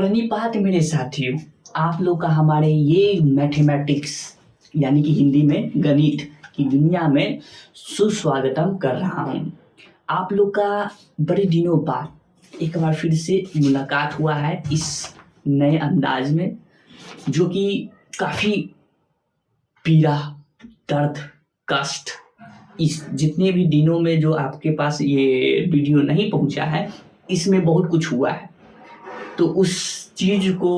और नहीं बात मेरे साथियों, आप लोग का हमारे ये मैथमेटिक्स यानी कि हिंदी में गणित की दुनिया में सुस्वागतम कर रहा हूँ। आप लोग का बड़े दिनों बाद एक बार फिर से मुलाकात हुआ है इस नए अंदाज में, जो कि काफ़ी पीड़ा, दर्द, कष्ट, इस जितने भी दिनों में जो आपके पास ये वीडियो नहीं पहुंचा है, इसमें बहुत कुछ हुआ है। तो उस चीज़ को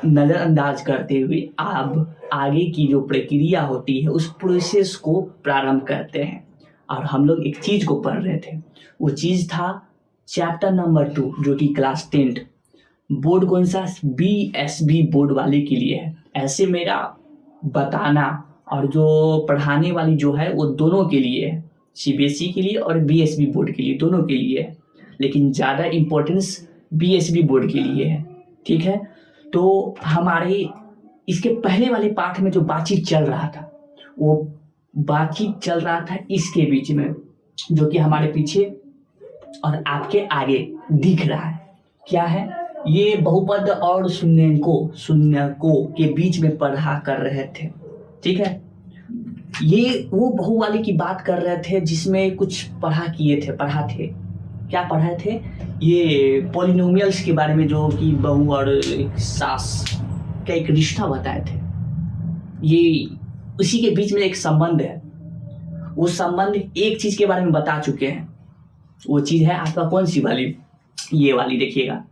नज़रअंदाज करते हुए आप आगे की जो प्रक्रिया होती है उस प्रोसेस को प्रारंभ करते हैं। और हम लोग एक चीज़ को पढ़ रहे थे, वो चीज़ था चैप्टर नंबर 2, जो कि क्लास 10 बोर्ड कौन सा, BSB बोर्ड वाले के लिए है। ऐसे मेरा बताना और जो पढ़ाने वाली जो है वो दोनों के लिए है, CBSE के लिए और BSB बोर्ड के लिए, दोनों के लिए है, लेकिन ज़्यादा इम्पोर्टेंस BSB बोर्ड के लिए है। ठीक है, तो हमारे इसके पहले वाले पाठ में जो बातचीत चल रहा था, वो बातचीत चल रहा था इसके बीच में, जो कि हमारे पीछे और आपके आगे दिख रहा है। क्या है ये? बहुपद और शून्यकों के बीच में पढ़ा कर रहे थे। ठीक है, ये वो बहु वाले की बात कर रहे थे जिसमें कुछ पढ़ा थे। क्या पढ़े थे? ये पॉलिनोमियल्स के बारे में, जो कि बहू और एक सास का एक रिश्ता बताए थे। ये उसी के बीच में एक संबंध है। वो संबंध एक चीज के बारे में बता चुके हैं। वो चीज है आपका कौन सी वाली? ये वाली देखिएगा,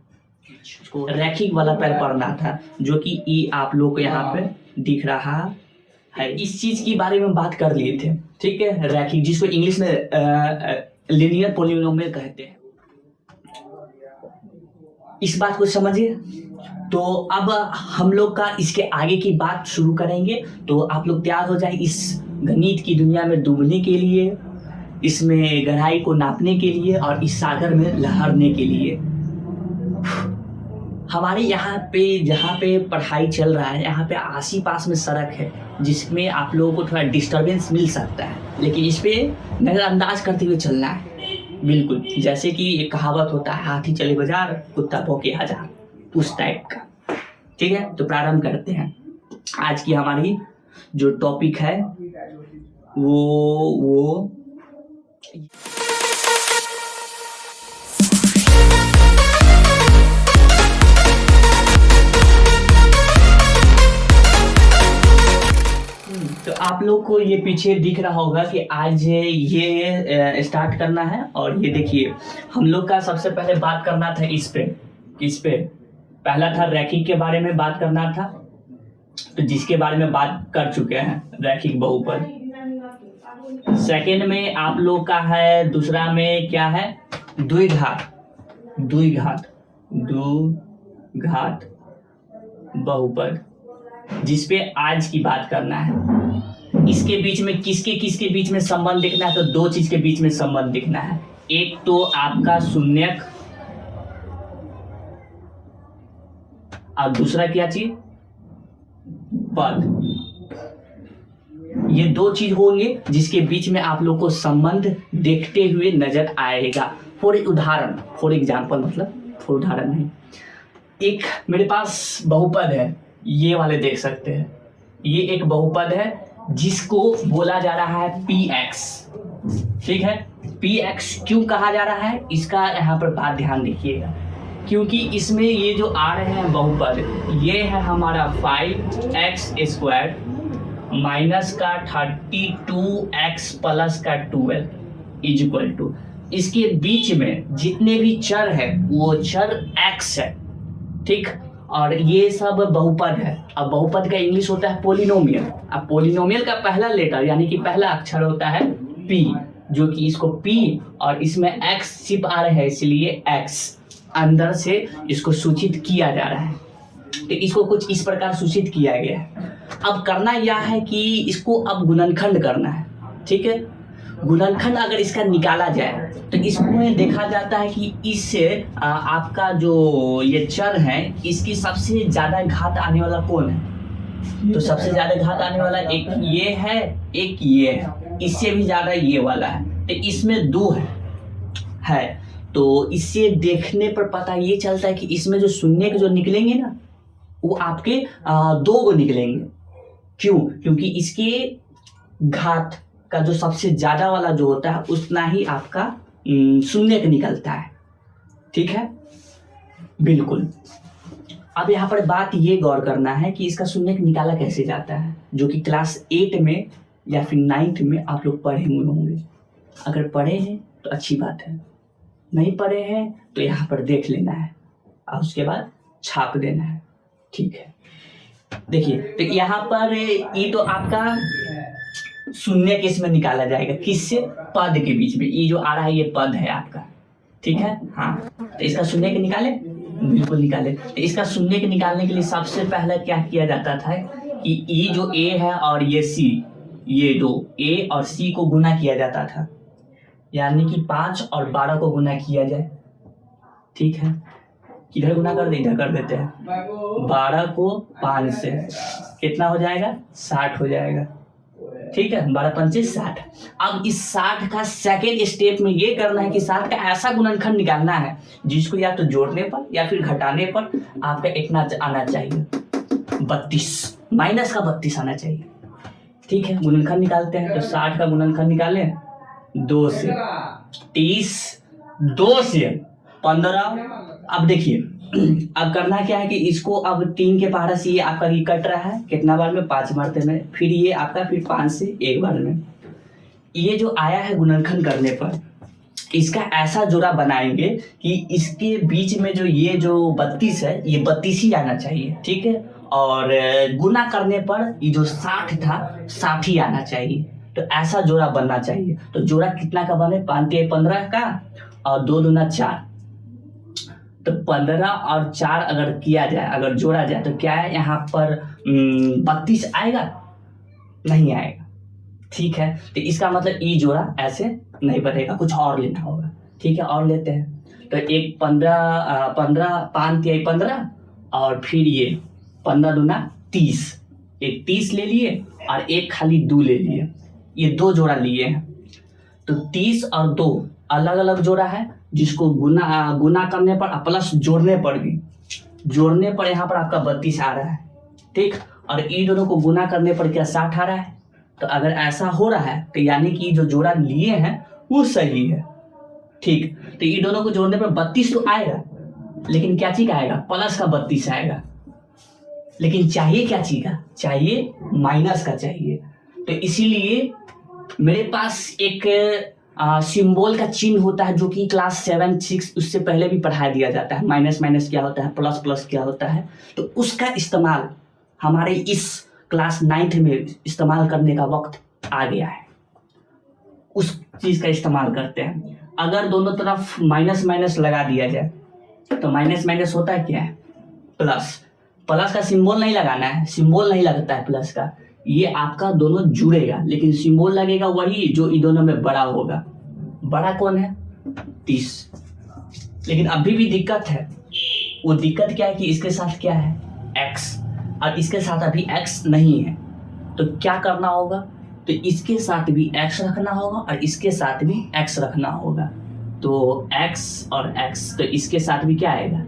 रैखिक वाला पैर पढ़ना था, जो कि ये आप लोग को यहाँ पे दिख रहा है। इस चीज के बारे में बात कर लिए थे। ठीक है, रैखिक, जिसको इंग्लिश में लीनियर पॉलिनोमियल कहते हैं। इस बात को समझिए। तो अब हम लोग का इसके आगे की बात शुरू करेंगे। तो आप लोग तैयार हो जाए इस गणित की दुनिया में डूबने के लिए, इसमें गहराई को नापने के लिए और इस सागर में लहरने के लिए। हमारे यहाँ पे जहाँ पे पढ़ाई चल रहा है, यहाँ पे आस ही पास में सड़क है, जिसमें आप लोगों को थोड़ा डिस्टरबेंस मिल सकता है, लेकिन इस पे नज़रअंदाज करते हुए चलना है। बिल्कुल जैसे कि एक कहावत होता है, हाथी चले बाजार कुत्ता भौंके हजार, उस टाइप का। ठीक है, तो प्रारंभ करते हैं। आज की हमारी जो टॉपिक है वो तो आप लोग को ये पीछे दिख रहा होगा कि आज ये स्टार्ट करना है। और ये देखिए, हम लोग का सबसे पहले बात करना था इस पे पहला था रैखिक के बारे में बात करना था, तो जिसके बारे में बात कर चुके हैं, रैखिक बहुपद। सेकंड में आप लोग का है, दूसरा में क्या है, द्विघात बहुपद, जिस पे आज की बात करना है। इसके बीच में किसके बीच में संबंध देखना है, तो दो चीज के बीच में संबंध देखना है। एक तो आपका शून्यक और दूसरा क्या चीज, पद। ये दो चीज होंगे जिसके बीच में आप लोग को संबंध देखते हुए नजर आएगा। फॉर एग्जाम्पल, मतलब फॉर उदाहरण नहीं, एक मेरे पास बहुपद है, ये वाले देख सकते हैं। ये एक बहुपद है जिसको बोला जा रहा है px। ठीक है, px क्यों कहा जा रहा है, इसका यहाँ पर बात ध्यान देखिएगा, क्योंकि इसमें ये जो आ रहे हैं बहुपद, ये है हमारा 5x² माइनस का 32x प्लस का 12 इक्वल टू, इसके बीच में जितने भी चर है वो चर x है। ठीक, और ये सब बहुपद है। अब बहुपद का इंग्लिश होता है पोलिनोमियल। अब पोलिनोमियल का पहला लेटर यानी कि पहला अक्षर होता है p, जो कि इसको p और इसमें x सिर्फ आ रहा है, इसलिए x अंदर से इसको सूचित किया जा रहा है। तो इसको कुछ इस प्रकार सूचित किया गया है। अब करना यह है कि इसको अब गुणनखंड करना है। ठीक है, गुणनखंड अगर इसका निकाला जाए तो इसमें देखा जाता है कि इससे आपका जो ये चर है, इसकी सबसे ज्यादा घात आने वाला कौन है, तो सबसे ज्यादा घात आने वाला एक ये है, एक ये है, इससे भी ज्यादा ये वाला है। तो इसमें 2 है। तो इससे देखने पर पता ये चलता है कि इसमें जो शून्य के जो निकलेंगे ना वो आपके 2 गो निकलेंगे। क्यों? क्योंकि इसके घात का जो सबसे ज्यादा वाला जो होता है उतना ही आपका शून्य का निकलता है। ठीक है, बिल्कुल। अब यहाँ पर बात ये गौर करना है कि इसका शून्य निकाला कैसे जाता है, जो कि क्लास 8 में या फिर 9th में आप लोग पढ़े हुए होंगे। अगर पढ़े हैं तो अच्छी बात है, नहीं पढ़े हैं तो यहाँ पर देख लेना है और उसके बाद छाप देना है। ठीक है, देखिए तो यहाँ पर ये तो आपका शून्य किस में निकाला जाएगा, किससे? पद के बीच में। ये जो आ रहा है ये पद है आपका। ठीक है, हाँ, तो इसका शून्य के निकाले, बिल्कुल निकाले। तो इसका शून्य के निकालने के लिए सबसे पहले क्या किया जाता था कि ये जो ए है और ये सी, ये दो ए और सी को गुना किया जाता था, यानी कि 5 और 12 को गुना किया जाए। ठीक है, किधर गुना कर दे, इधर कर देते हैं। 12 को 5 से कितना हो जाएगा? 60 हो जाएगा। ठीक है, 12 पंचे 60। अब इस 60 का सेकेंड स्टेप में ये करना है कि 60 का ऐसा गुणनखंड निकालना है जिसको या तो जोड़ने पर या फिर घटाने पर आपका इतना आना चाहिए, 32, माइनस का 32 आना चाहिए। ठीक है, गुणनखंड निकालते हैं तो 60 का गुणनखंड निकालें 2 से 30, 2 से 15। अब देखिए अब करना क्या है कि इसको अब 3 के पहाड़ा से ये आपका ये कट रहा है कितना बार में? 5 बार में। फिर ये आपका फिर 5 से 1 बार में। ये जो आया है गुणनखंड करने पर इसका ऐसा जोड़ा बनाएंगे कि इसके बीच में जो ये जो 32 है ये 32 ही आना चाहिए। ठीक है, और गुना करने पर ये जो 60 था 60 ही आना चाहिए। तो ऐसा जोड़ा बनना चाहिए। तो जोड़ा कितना का बने? 5 या 15 का और 2 दूना 4। तो 15 और 4 अगर किया जाए, अगर जोड़ा जाए तो क्या है यहाँ पर 32 आएगा? नहीं आएगा। ठीक है, तो इसका मतलब ई जोड़ा ऐसे नहीं बनेगा, कुछ और लेना होगा। ठीक है, और लेते हैं तो एक 15 5 या 15 और फिर ये 15 दूना 30, एक 30 ले लिए और एक खाली 2 ले लिए। ये 2 जोड़ा लिए हैं। तो 30 और 2 अलग अलग जोड़ा है जिसको गुना करने पर प्लस जोड़ने पर भी, जोड़ने पर यहाँ पर आपका 32 आ रहा है। ठीक, और इन दोनों को गुना करने पर क्या 60 आ रहा है। तो अगर ऐसा हो रहा है तो यानी कि जो जोड़ा लिए हैं वो सही है। ठीक, तो इन दोनों को जोड़ने पर 32 तो आएगा, लेकिन क्या चीज आएगा? प्लस का 32 आएगा। लेकिन चाहिए क्या चीज का? चाहिए माइनस का चाहिए। तो इसीलिए मेरे पास एक सिंबल का चिन्ह होता है जो कि क्लास 7 6 उससे पहले भी पढ़ा दिया जाता है। माइनस माइनस क्या होता है, प्लस प्लस क्या होता है। तो उसका इस्तेमाल हमारे इस क्लास 9th में इस्तेमाल करने का वक्त आ गया है। उस चीज का इस्तेमाल करते हैं। अगर दोनों तरफ माइनस माइनस लगा दिया जाए तो माइनस माइनस होता है क्या है? प्लस। प्लस का सिंबल नहीं लगाना है, सिंबल नहीं लगता है प्लस का। ये आपका दोनों जुड़ेगा, लेकिन सिंबल लगेगा वही जो इन दोनों में बड़ा होगा। बड़ा कौन है? 30। लेकिन अभी भी दिक्कत है। वो दिक्कत क्या है कि इसके साथ क्या है? x, और इसके साथ अभी x नहीं है। तो क्या करना होगा? तो इसके साथ भी x रखना होगा और इसके साथ भी x रखना होगा। तो x और x, तो इसके साथ भी क्या आएगा?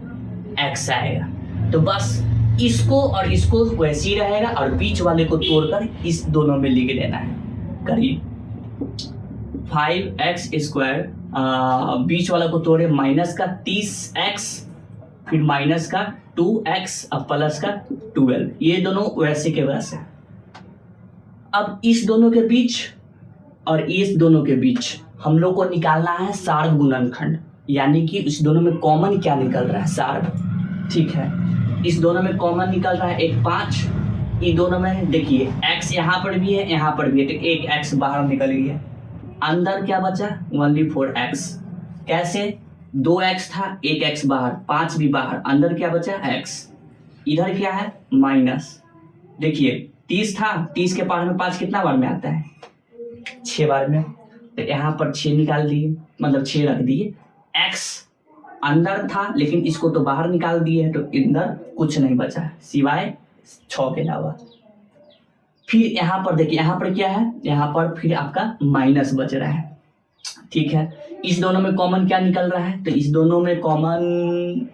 x आएगा। तो बस इसको और इसको वैसे ही रहेगा और बीच वाले को तोड़कर इस दोनों में लिख देना है। करीब 5x², बीच वाला को तोड़े माइनस का 30x, फिर माइनस का 2x और प्लस का 12। ये दोनों वैसे के वैसे। अब इस दोनों के बीच और इस दोनों के बीच हम लोग को निकालना है सार्ग गुणनखंड, यानी कि इस दोनों में कॉमन क्या निकल रहा है? सार्ग। ठीक है, इस दोनों में कॉमन निकल रहा है एक 5। इन दोनों में देखिए x यहाँ पर भी है, यहाँ पर भी है, तो एक x बाहर निकल गया। अंदर क्या बचा? Only 4x। कैसे? 2x था, एक x बाहर, 5 भी बाहर, अंदर क्या बचा? x। इधर क्या है? माइनस। देखिए 30 था, 30 के पार में 5 कितना बार में आता है? 6 बार में। तो यहाँ पर 6 निकाल दिए, मतलब 6 रख दिए। x अंदर था लेकिन इसको तो बाहर निकाल दिए, तो अंदर कुछ नहीं बचा सिवाय 6 के अलावा। फिर यहाँ पर देखिए, यहाँ पर क्या है? यहाँ पर फिर आपका माइनस बच रहा है। ठीक है, इस दोनों में कॉमन क्या निकल रहा है? तो इस दोनों में कॉमन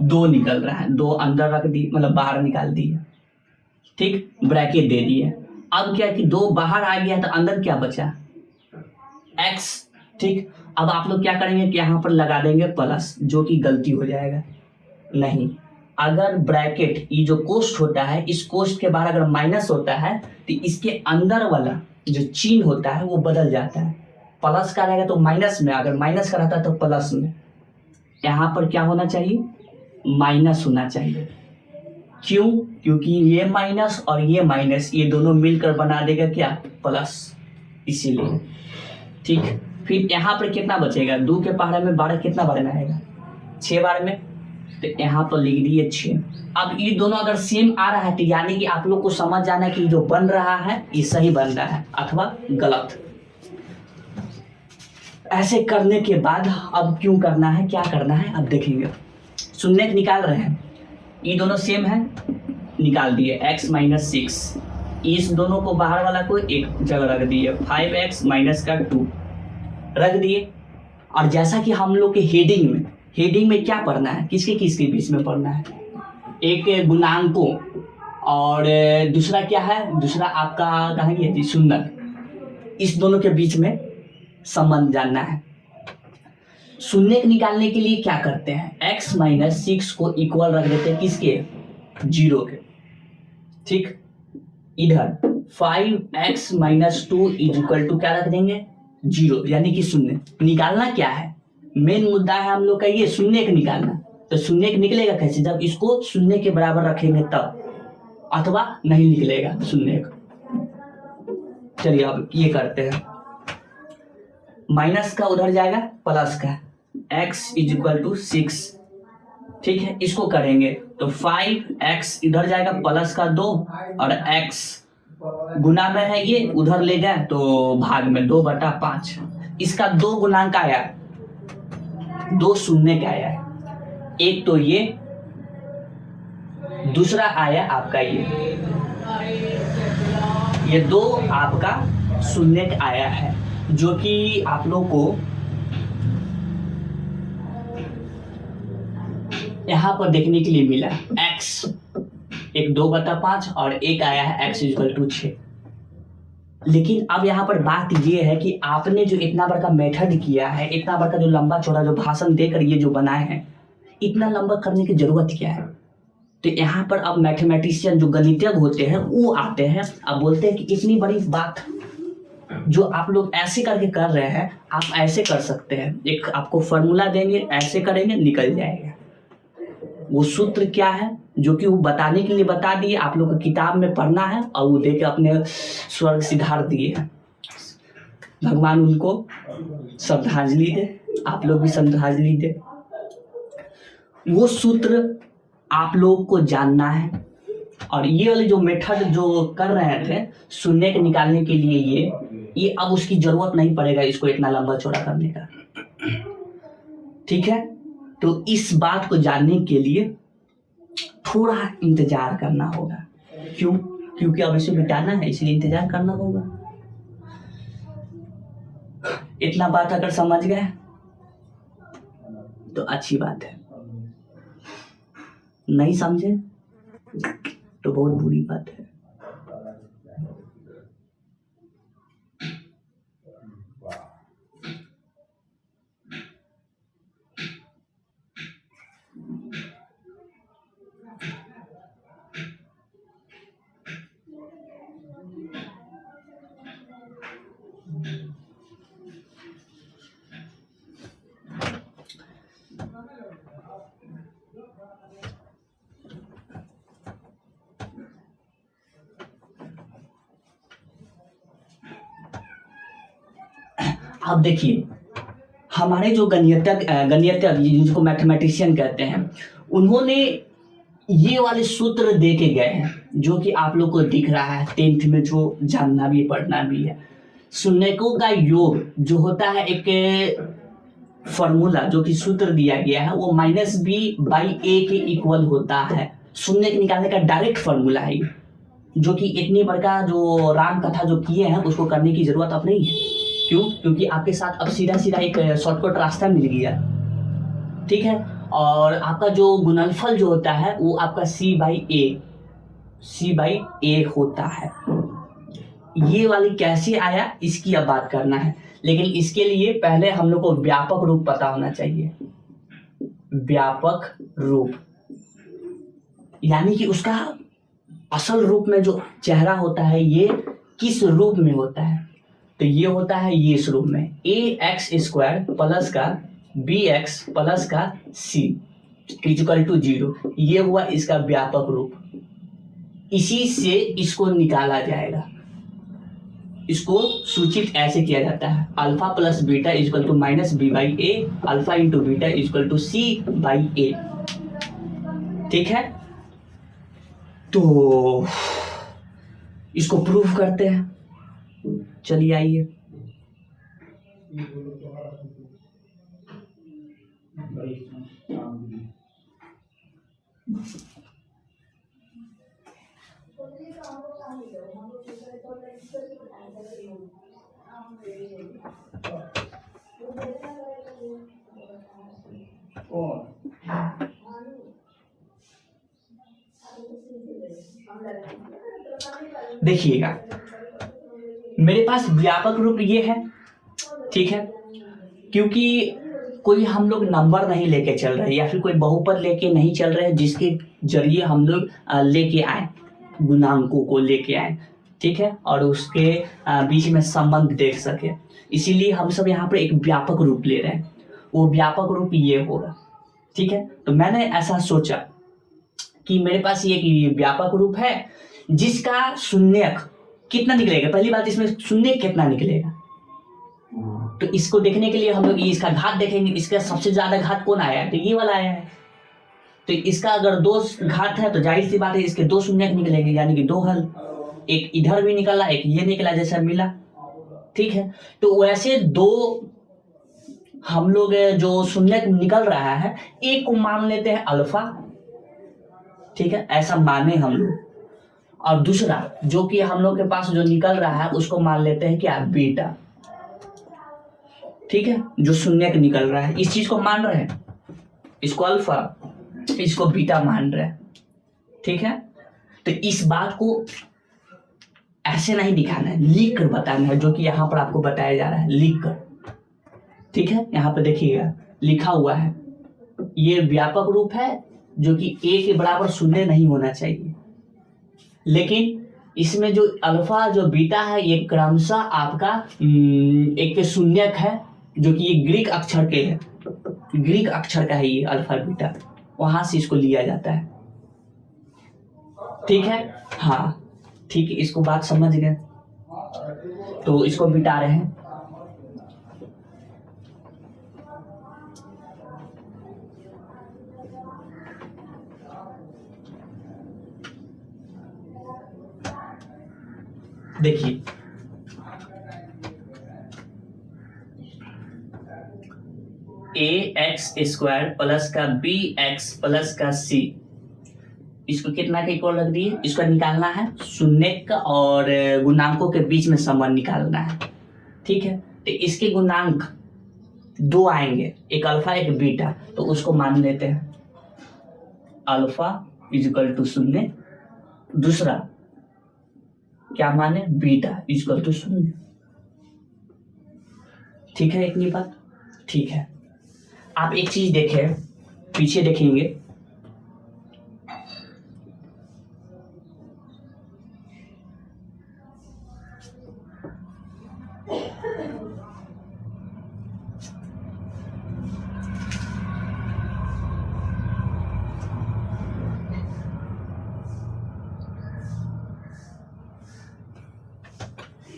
2 निकल रहा है। 2 अंदर रख दी, मतलब बाहर निकाल दिए, ठीक, ब्रैकेट दे दिए। अब क्या कि 2 बाहर आ गया तो अंदर क्या बचा? x, ठीक। अब आप लोग क्या करेंगे कि यहाँ पर लगा देंगे प्लस, जो कि गलती हो जाएगा। नहीं, अगर ब्रैकेट ये जो कोष्ठ होता है, इस कोष्ठ के बाहर अगर माइनस होता है तो इसके अंदर वाला जो चिन्ह होता है वो बदल जाता है। प्लस का रहेगा तो माइनस में, अगर माइनस का रहता है तो प्लस में। यहाँ पर क्या होना चाहिए? माइनस होना चाहिए। क्यों? क्योंकि ये माइनस और ये माइनस, ये दोनों मिलकर बना देगा क्या? प्लस, इसीलिए, ठीक। फिर यहाँ पर कितना बचेगा? 2 के पहाड़े में 12 कितना बार में आएगा? 6 बार में। तो यहाँ पर लिख दिए 6। अब ये दोनों अगर सेम आ रहा है तो यानी कि आप लोग को समझ जाना कि जो बन रहा है ये सही बन रहा है अथवा गलत। ऐसे करने के बाद अब क्यों करना है, क्या करना है, अब देखेंगे। शून्य निकाल रहे हैं, ये दोनों सेम है, निकाल दिए x - 6। इस दोनों को बाहर वाला को एक जगह रख दिए, 5x - 2 रख दिए। और जैसा कि हम लोग के हेडिंग में क्या पढ़ना है, किसके बीच में पढ़ना है? एक गुणांकों और दूसरा क्या है? दूसरा आपका कहेंगे जी शून्य। इस दोनों के बीच में संबंध जानना है। शून्य निकालने के लिए क्या करते हैं? x - 6 को इक्वल रख देते हैं किसके? 0 के, ठीक। इधर 5x - 2 = क्या रख देंगे? 0, यानी कि शून्य। निकालना क्या है? मेन मुद्दा है हम लोग का ये शून्य निकालना। तो शून्य निकलेगा कैसे? जब इसको शून्य के बराबर रखेंगे तब, अथवा नहीं निकलेगा शून्य। चलिए अब ये करते हैं। माइनस का उधर जाएगा प्लस का, x = 6, ठीक है। इसको करेंगे तो 5x इधर जाएगा प्लस का 2 और x गुना में है, ये उधर ले जाए तो भाग में 2/5। इसका 2 गुणांक आया, 2 शून्य का आया है। एक तो ये, दूसरा आया आपका ये 2 आपका शून्य का आया है, जो कि आप लोग को यहाँ पर देखने के लिए मिला। x एक 2/5 और एक आया है x = 6। लेकिन अब यहाँ पर बात ये है कि आपने जो इतना बड़ा मेथड किया है, इतना बड़ा जो लंबा चौड़ा जो भाषण देकर ये जो बनाए हैं, इतना लंबा करने की जरूरत क्या है? तो यहाँ पर अब मैथमेटिशियन जो गणितज्ञ होते हैं वो आते हैं, अब बोलते हैं कि इतनी बड़ी बात जो आप लोग ऐसे करके कर रहे हैं, आप ऐसे कर सकते हैं। एक आपको फॉर्मूला देंगे, ऐसे करेंगे, निकल जाएगा। वो सूत्र क्या है जो कि वो बताने के लिए बता दिए, आप लोग को किताब में पढ़ना है और वो देके अपने स्वर्ग सिधार दिए हैं। भगवान उनको श्रद्धांजलि दे, आप लोग भी श्रद्धांजलि दे। वो सूत्र आप लोग को जानना है। और ये वाले जो मेथड जो कर रहे थे शून्य के निकालने के लिए, ये अब उसकी जरूरत नहीं पड़ेगा इसको इतना लंबा चौड़ा करने का, ठीक है। तो इस बात को जानने के लिए थोड़ा इंतजार करना होगा। क्यों? क्योंकि अब इसे मिटाना है, इसलिए इंतजार करना होगा। इतना बात अगर समझ गए तो अच्छी बात है, नहीं समझे तो बहुत बुरी बात है। अब देखिए, हमारे जो गणितज्ञ जिनको मैथमेटिशियन कहते हैं, उन्होंने ये वाले सूत्र दे के गए हैं जो कि आप लोग को दिख रहा है 10th में, जो जानना भी पढ़ना भी है। शून्यकों का योग जो होता है, एक फॉर्मूला जो कि सूत्र दिया गया है, वो -b/a के इक्वल होता है। शून्य निकालने का डायरेक्ट फॉर्मूला है, जो कि इतनी बड़का जो राम कथा जो किए हैं उसको करने की जरूरत अब नहीं है। क्यों? क्योंकि आपके साथ अब सीधा सीधा एक शॉर्टकट रास्ता मिल गया, ठीक है। और आपका जो गुणनफल जो होता है वो आपका सी बाई ए होता है। ये वाली कैसे आया इसकी अब बात करना है, लेकिन इसके लिए पहले हम लोग को व्यापक रूप पता होना चाहिए। व्यापक रूप यानी कि उसका असल रूप में जो चेहरा होता है ये किस रूप में होता है, तो ये होता है ये इस रूप में ax² प्लस का bx प्लस का c इक्वल टू 0। ये हुआ इसका व्यापक रूप। इसी से इसको निकाला जाएगा, इसको सूचित ऐसे किया जाता है alpha plus beta equal to minus b by a, alpha into beta equal to c by a, ठीक है। तो इसको प्रूफ करते हैं, चलिए आइए। देखिएगा मेरे पास व्यापक रूप ये है, ठीक है। क्योंकि कोई हम लोग नंबर नहीं लेके चल रहे या फिर कोई बहुपद लेके नहीं चल रहे हैं जिसके जरिए हम लोग लेके आए, गुणांकों को लेके आए, ठीक है, और उसके बीच में संबंध देख सके। इसीलिए हम सब यहाँ पर एक व्यापक रूप ले रहे हैं, वो व्यापक रूप ये होगा, ठीक है। तो मैंने ऐसा सोचा कि मेरे पास ये व्यापक रूप है जिसका शून्यक कितना निकलेगा। पहली बात इसमें शून्यक कितना निकलेगा, तो इसको देखने के लिए हम लोग इसका घात देखेंगे। इसका सबसे ज्यादा घात कौन आया है, तो ये वाला आया है। तो इसका अगर 2 घात है तो जाहिर सी बात है इसके 2 शून्यक निकलेंगे, यानी कि 2 हल। एक इधर भी निकला, एक ये निकला, जैसा मिला, ठीक है। तो वैसे 2 हम लोग जो शून्यक निकल रहा है, एक को मान लेते हैं अल्फा, ठीक है, ऐसा माने हम लोग। और दूसरा जो कि हम लोग के पास जो निकल रहा है उसको मान लेते हैं क्या, बीटा, ठीक है। जो शून्यक निकल रहा है इस चीज को मान रहे हैं, इसको अल्फा, इसको बीटा मान रहे हैं, ठीक है। तो इस बात को ऐसे नहीं दिखाना है, लिख कर बताना है, जो कि यहाँ पर आपको बताया जा रहा है लिख कर, ठीक है। यहाँ पे देखिएगा लिखा हुआ है ये व्यापक रूप है जो कि a के बराबर शून्य नहीं होना चाहिए, लेकिन इसमें जो अल्फा जो बीटा है ये क्रमशः आपका एक शून्यक है जो कि ये ग्रीक अक्षर के है, ग्रीक अक्षर का है ये अल्फा बीटा, वहां से इसको लिया जाता है, ठीक है। हाँ ठीक है, इसको बात समझ गए। तो इसको मिटा रहे हैं, देखिए ax² प्लस का bx प्लस का c, इसको कितना का इक्वल रख दिए, इसको निकालना है शून्यक और गुणांकों के बीच में संबंध निकालना है, ठीक है। तो इसके गुणांक 2 आएंगे, एक अल्फा एक बीटा, तो उसको मान लेते हैं अल्फा इक्वल टू 0, दूसरा क्या माने, बीटा इक्वल टू 0, ठीक है। इतनी बात ठीक है। आप एक चीज देखें, पीछे देखेंगे,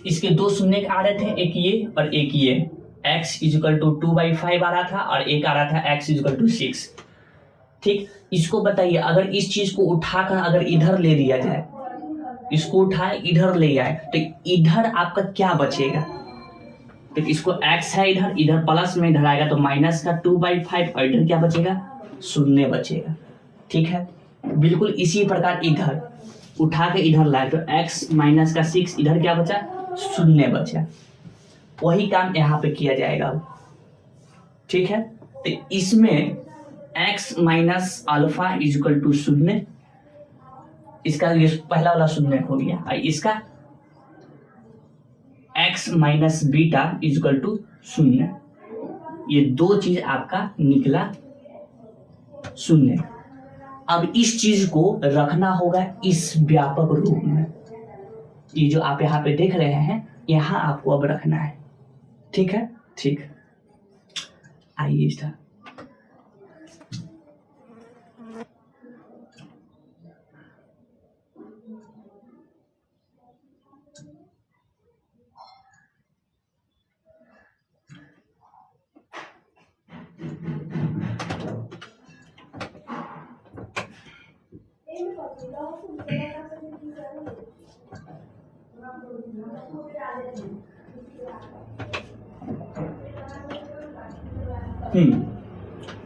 इसके 2 शून्यक आ रहे थे, एक ये और एक ये, x इक्वल टू 2/5 आ रहा था और एक आ रहा था x इक्वल टू 6, ठीक। इसको बताइए अगर इस चीज को उठाकर अगर इधर ले लिया जाए, इसको उठाए इधर ले आए, तो इधर आपका क्या बचेगा, तो इसको x है इधर, इधर प्लस में इधर आएगा तो माइनस का 2/5 और इधर क्या बचेगा, 0 बचेगा, ठीक है। बिल्कुल इसी प्रकार इधर उठा के इधर लाए तो x माइनस का 6, इधर क्या बचा, 0 बचा, वही काम यहाँ पे किया जाएगा। ठीक है, तो इसमें x minus alpha is equal to शून्य, इसका ये पहला वाला शून्य हो गया, और इसका x minus beta is equal to शून्य। ये दो चीज आपका निकला शून्य। अब इस चीज को रखना होगा इस व्यापक रूप में। ये जो आप यहाँ पे देख रहे हैं, यहाँ आपको अब रखना है। ठीक है, ठीक, आइए स्टार्ट।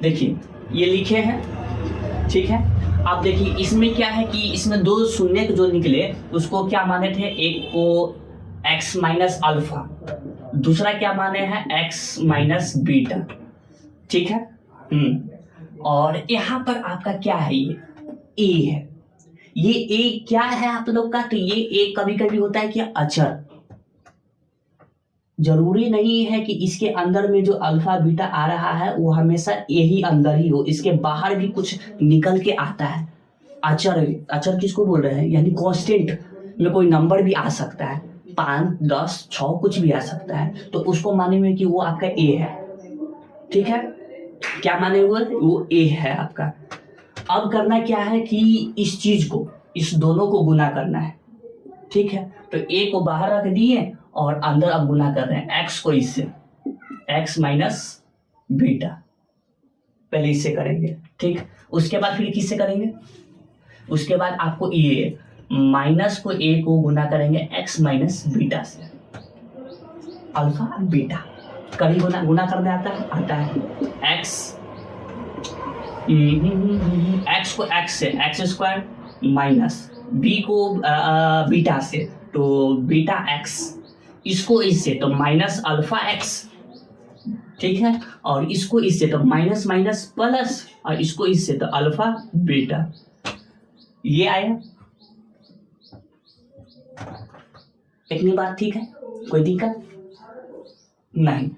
देखिए ये लिखे हैं। ठीक है, अब देखिए इसमें क्या है कि इसमें दो शून्य जो निकले उसको क्या माने थे, एक को x माइनस अल्फा, दूसरा क्या माने हैं x माइनस बीटा। ठीक है, और यहाँ पर आपका क्या है, ये a है। ये a क्या है आप लोग का, तो ये a कभी कभी होता है कि अचर, जरूरी नहीं है कि इसके अंदर में जो अल्फा बीटा आ रहा है वो हमेशा यही अंदर ही हो, इसके बाहर भी कुछ निकल के आता है। अचर, अचर किसको बोल रहे हैं, यानी कांस्टेंट में कोई नंबर भी आ सकता है, 5, 10, 6 कुछ भी आ सकता है, तो उसको माने हुए कि वो आपका ए है। ठीक है, क्या माने हुए, वो ए है आपका। अब करना क्या है कि इस चीज को, इस दोनों को गुना करना है। ठीक है, तो ए को बाहर रख दिए और अंदर अब गुना कर रहे हैं x को इससे, x माइनस बीटा, पहले इससे करेंगे। ठीक, उसके बाद फिर किससे करेंगे, उसके बाद आपको ये माइनस को a को गुना करेंगे x माइनस बीटा से, अल्फा बीटा कभी गुना करने आता है x को x से x स्क्वायर माइनस b को बीटा से, तो बीटा x, इसको इससे तो माइनस अल्फा x। ठीक है, और इसको इससे तो माइनस माइनस प्लस, और इसको इससे तो अल्फा बीटा। ये आया, इतनी बात ठीक है, कोई दिक्कत नहीं।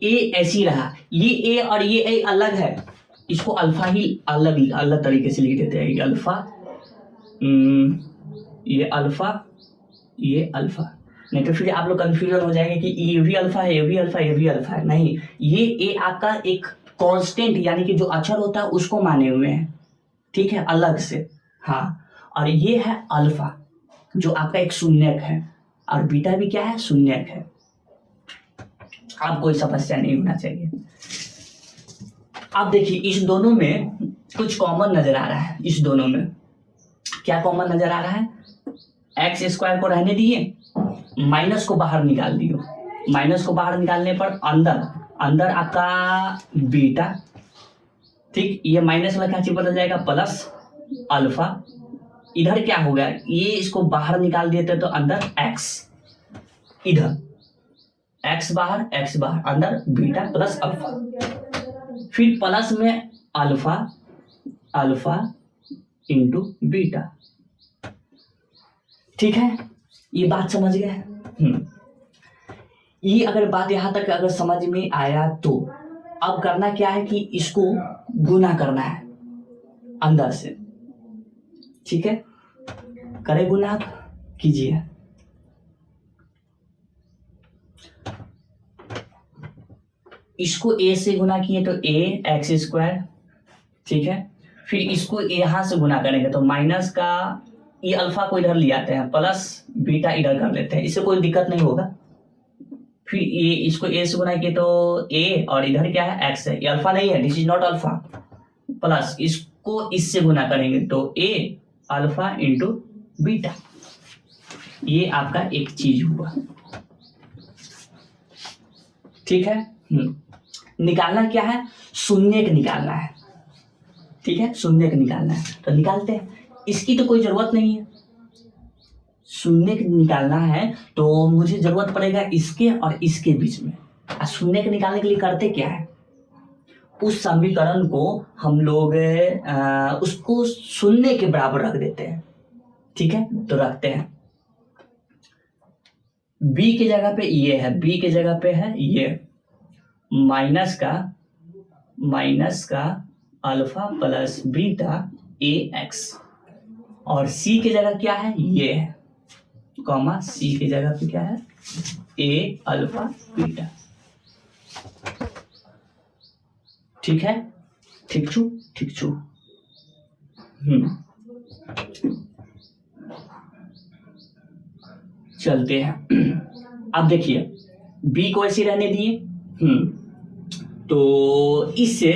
ए ऐसी रहा, ये ए और ये ए अलग है, इसको अल्फा ही अलग अलग तरीके से लिख देते हैं। ये अल्फा, ये अल्फा, ये अल्फा, नहीं तो फिर आप लोग कंफ्यूजन हो जाएंगे कि ये भी अल्फा है, ये भी अल्फा, ये भी अल्फा है। नहीं, ये ए आपका एक कांस्टेंट यानी कि जो अक्षर होता है उसको माने हुए हैं। ठीक है, अलग से, हाँ, और ये है अल्फा जो आपका एक शून्यक है, और बीटा भी क्या है, शून्यक है। आप कोई समस्या नहीं होना चाहिए। अब देखिए इस दोनों में कुछ कॉमन नजर आ रहा है। इस दोनों में क्या कॉमन नजर आ रहा है, एक्स स्क्वायर को रहने दिए, माइनस को बाहर निकाल दियो। माइनस को बाहर निकालने पर अंदर अंदर आपका बीटा। ठीक, ये माइनस वाला क्या चीज बदल जाएगा, प्लस अल्फा। इधर क्या होगा, ये इसको बाहर निकाल देते तो अंदर एक्स, इधर एक्स बाहर अंदर बीटा प्लस अल्फा, फिर प्लस में अल्फा, अल्फा इंटू बीटा। ठीक है, ये बात समझ गए। ये अगर बात यहां तक अगर समझ में आया तो अब करना क्या है कि इसको गुना करना है अंदर से। ठीक है, करें गुना, आप कीजिए। इसको a से गुना किए तो a एक्स स्क्वायर। ठीक है, फिर इसको यहां से गुना करेंगे तो माइनस का, ये अल्फा को इधर ले आते हैं, प्लस बीटा इधर कर लेते हैं, इससे कोई दिक्कत नहीं होगा। फिर ये इसको a से गुना किए तो a, और इधर क्या है, x है, ये अल्फा नहीं है, this is not alpha. Plus इसको इससे गुना करेंगे तो a अल्फा इंटू बीटा। ये आपका एक चीज हुआ। ठीक है, निकालना क्या है, शून्य का निकालना है। ठीक है, शून्य का निकालना है तो निकालते हैं। इसकी तो कोई जरूरत नहीं है, शून्य निकालना है तो मुझे जरूरत पड़ेगा इसके और इसके बीच में। शून्य निकालने के लिए करते क्या है, उस समीकरण को हम लोग उसको शून्य के बराबर रख देते हैं। ठीक है, तो रखते हैं b की जगह पे ये है, b की जगह पे है ये माइनस का alpha plus beta A x, और c की जगह क्या है ये है, कॉमा c की जगह पे क्या है ए अल्फा बीटा। ठीक है, ठीक छू। चलते हैं। अब देखिए b को ऐसे रहने दिए। तो इससे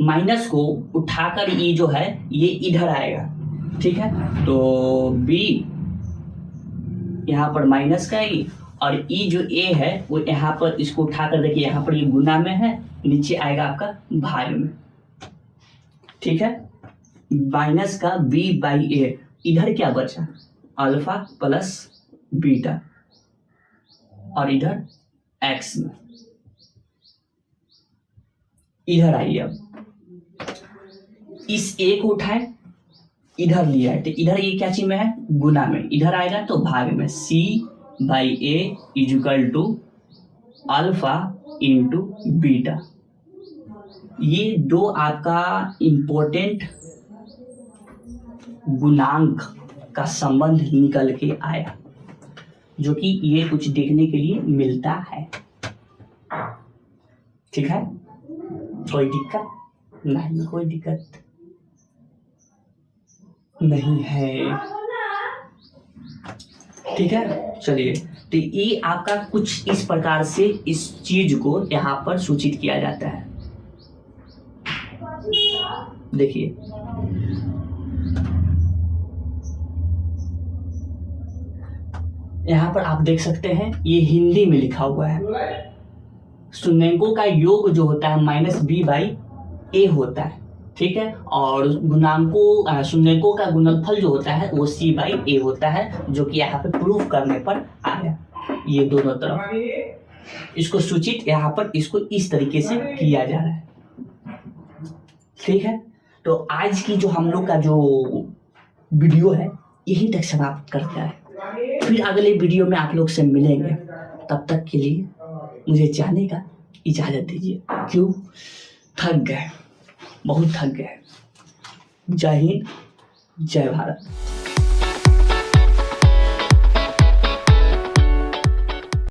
माइनस को उठाकर ये जो है ये इधर आएगा। ठीक है, तो b यहाँ पर माइनस का आएगी और ई जो a है वो यहाँ पर, इसको उठाकर देखिए यहाँ पर ये गुना में है, नीचे आएगा आपका भाग में। ठीक है, माइनस का b बाई ए, इधर क्या बचा अल्फा प्लस बीटा और इधर x में। इधर आइए, अब इस a को उठाए इधर लिया है तो इधर ये क्या चीज में है गुना में, इधर आएगा तो भाग में c by a equal to alpha into beta. ये दो आपका इंपॉर्टेंट गुणांक का संबंध निकल के आया, जो कि ये कुछ देखने के लिए मिलता है। ठीक है, कोई दिक्कत नहीं, कोई दिक्कत नहीं है। ठीक है, चलिए, तो ये आपका कुछ इस प्रकार से इस चीज को यहाँ पर सूचित किया जाता है। देखिए यहाँ पर आप देख सकते हैं ये हिंदी में लिखा हुआ है, शून्यंकों का योग जो होता है माइनस बी बाई ए होता है। ठीक है, और गुणांकों शून्यंकों का गुणनफल जो होता है वो c बाई ए होता है, जो कि यहाँ पे प्रूफ करने पर आया। ये दोनों तरफ इसको सूचित यहाँ पर इसको इस तरीके से किया जा रहा है। ठीक है, तो आज की जो हम लोग का जो वीडियो है यही तक समाप्त करता है। फिर अगले वीडियो में आप लोग से मिलेंगे, तब तक के लिए मुझे जाने का इजाजत दीजिए। क्यों, थक गए, बहुत थक गए। जय हिंद, जय भारत।